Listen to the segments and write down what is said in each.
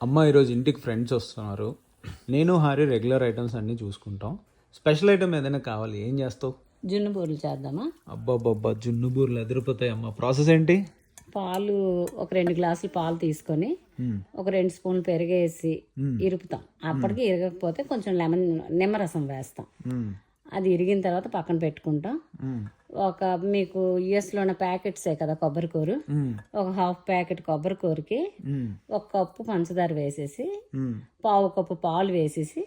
అమ్మ ఈరోజు ఇంటికి ఫ్రెండ్స్ వస్తున్నారు. నేను హారి రెగ్యులర్ ఐటమ్స్ అన్నీ చూసుకుంటాం. స్పెషల్ ఐటమ్ ఏదైనా కావాలి, ఏం చేస్తావు? జున్ను బూరెలు చేద్దామా? అబ్బాబ్బా, జున్ను బూరెలు ఎదిరిపోతాయి అమ్మ. ప్రాసెస్ ఏంటి? పాలు ఒక 2 గ్లాసులు పాలు తీసుకొని ఒక 2 స్పూన్లు పెరిగేసి ఇరుపుతాం. అప్పటికి ఇరగకపోతే కొంచెం నిమ్మరసం వేస్తాం. అది ఇరిగిన తర్వాత పక్కన పెట్టుకుంటాం. ఒక మీకు యుఎస్లో ఉన్న ప్యాకెట్సే కదా కొబ్బరికూరు, ఒక 1/2 ప్యాకెట్ కొబ్బరికూరకి 1 కప్పు పంచదార వేసేసి 1/4 కప్పు పాలు వేసేసి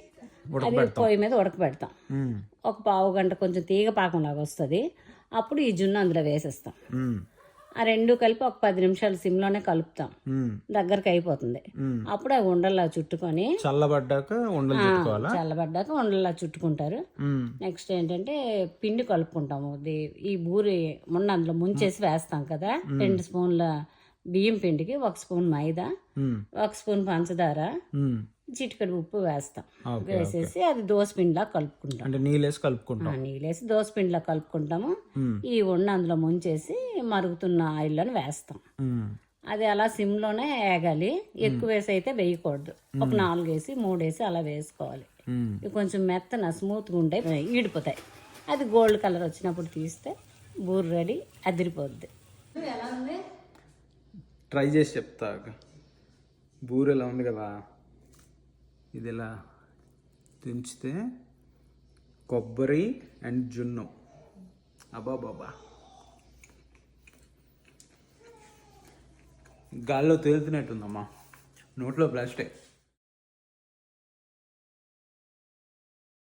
అది పొయ్యి మీద ఉడకబెడతాం. ఒక 1/2 గంట కొంచెం తీగ పాకంలాగా వస్తుంది. అప్పుడు ఈ జున్ను అందులో వేసేస్తాం. ఆ 2 కలిపి ఒక 10 నిమిషాలు సిమ్లోనే కలుపుతాం. దగ్గరకు అయిపోతుంది. అప్పుడు అవి ఉండల్లా చుట్టుకొని చల్లబడ్డాక ఉండల్లా చుట్టుకుంటారు. నెక్స్ట్ ఏంటంటే పిండి కలుపుకుంటాము. ఈ బూరి మొన్న అందులో ముంచేసి వేస్తాం కదా. 2 స్పూన్ల బియ్యం పిండికి 1 స్పూన్ మైదా, 1 స్పూన్ పంచదార, చిటికెడు ఉప్పు వేస్తాం. వేసేసి అది దోసపిండిలా కలుపుకుంటాం. అంటే నీళ్ళేసి దోసపిండిలా కలుపుకుంటాము. ఈ ఉండ అందులో ముంచేసి మరుగుతున్న ఆయిల్లోనే వేస్తాం. అది అలా సిమ్లోనే వేగాలి. ఎక్కువ వేసి అయితే వేయకూడదు. ఒక 4 వేసి 3 వేసి అలా వేసుకోవాలి. ఇవి కొంచెం మెత్తన స్మూత్గా ఉంటాయి, ఈడిపోతాయి. అది గోల్డ్ కలర్ వచ్చినప్పుడు తీస్తే బూరె రెడీ, అదిరిపోద్ది. ఎలా ఉంది? ట్రై చేసి చెప్తా. బూరె ఎలా ఉంది కదా, ఇది ఇలా తుంచితే కొబ్బరి అండ్ జున్ను, అబ్బాబాబా గాల్లో తేలుతున్నట్టుందమ్మా, నోట్లో ప్లాస్టిక్.